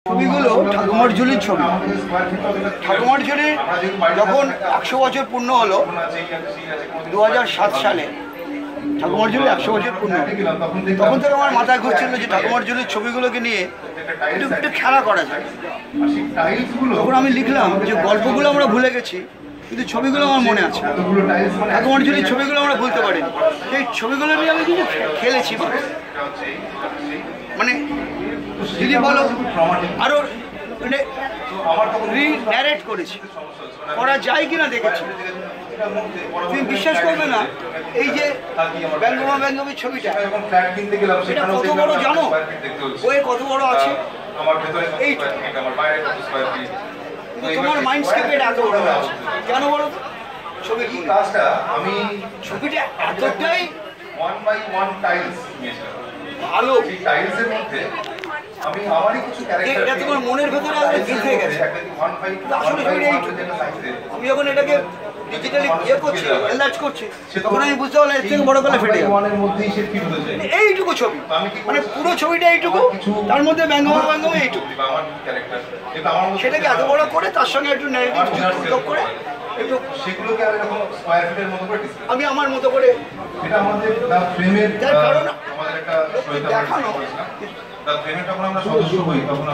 ছবিগুলো ঠাকুমার ঝুলির ছবি। ঠাকুমার ঝুলি যখন 100 বছর পূর্ণ হলো 2007 সালে, ঠাকুমার ঝুলি 100 বছর পূর্ণ, তখন থেকে আমার মাথায় ঘুরছিল যে ঠাকুমার ঝুলির ছবিগুলোকে নিয়ে একটু খেলা করা যায়। তখন আমি লিখলাম যে গল্পগুলো আমরা ভুলে গেছি, কিন্তু ছবিগুলো আমার মনে আছে। ঠাকুমার ঝুলির ছবিগুলো আমরা ভুলতে পারিনি, সেই ছবিগুলো নিয়ে আমি কিন্তু খেলেছি। মানে যদি বলো আরো মানে রিন্যারেট করেছি, করা যায় কিনা দেখেছি। তুমি বিশ্বাস করবে না, এই যে ব্যঙ্গমা ব্যঙ্গমীর ছবিটা, এটা কত বড় জানো? ওই কত বড় আছে, এই তোমার মাইন্ডস্কেপে এত বড় আছে কেন বলো? ছবির কাজটা আমি ছবিটা এতটাই 1x1 টাইলস নিয়েছিলাম, ভালো টাইলসের মধ্যে আমি আমারই কিছু ক্যারেক্টার, এটা তোমার মনের ভেতরে গেঁথে গেছে। আসলে আমি যখন এটাকে ডিজিটালি করছি, এনলার্জ করছি, তখন আমি বুঝতে পারলাম এর থেকে বড় গলা ফেটে যাবে। এইটুকু ছবি, মানে পুরো ছবিটা এইটুকু, তার মধ্যে ব্যঙ্গমা ব্যঙ্গমা এইটুকু, সেটাকে এত বড় করে তার সঙ্গে একটু ন্যারেটিভ যোগ করে একটু সেগুলোকে আমি এরকম স্কয়ার ফিটের মতো করে আমি আমার মতো করে, এটা আমাদের ফ্রেমের কারণ আমাদের একটা দেখানো, ফ্রেমের যখন আমরা সদস্য হই তখন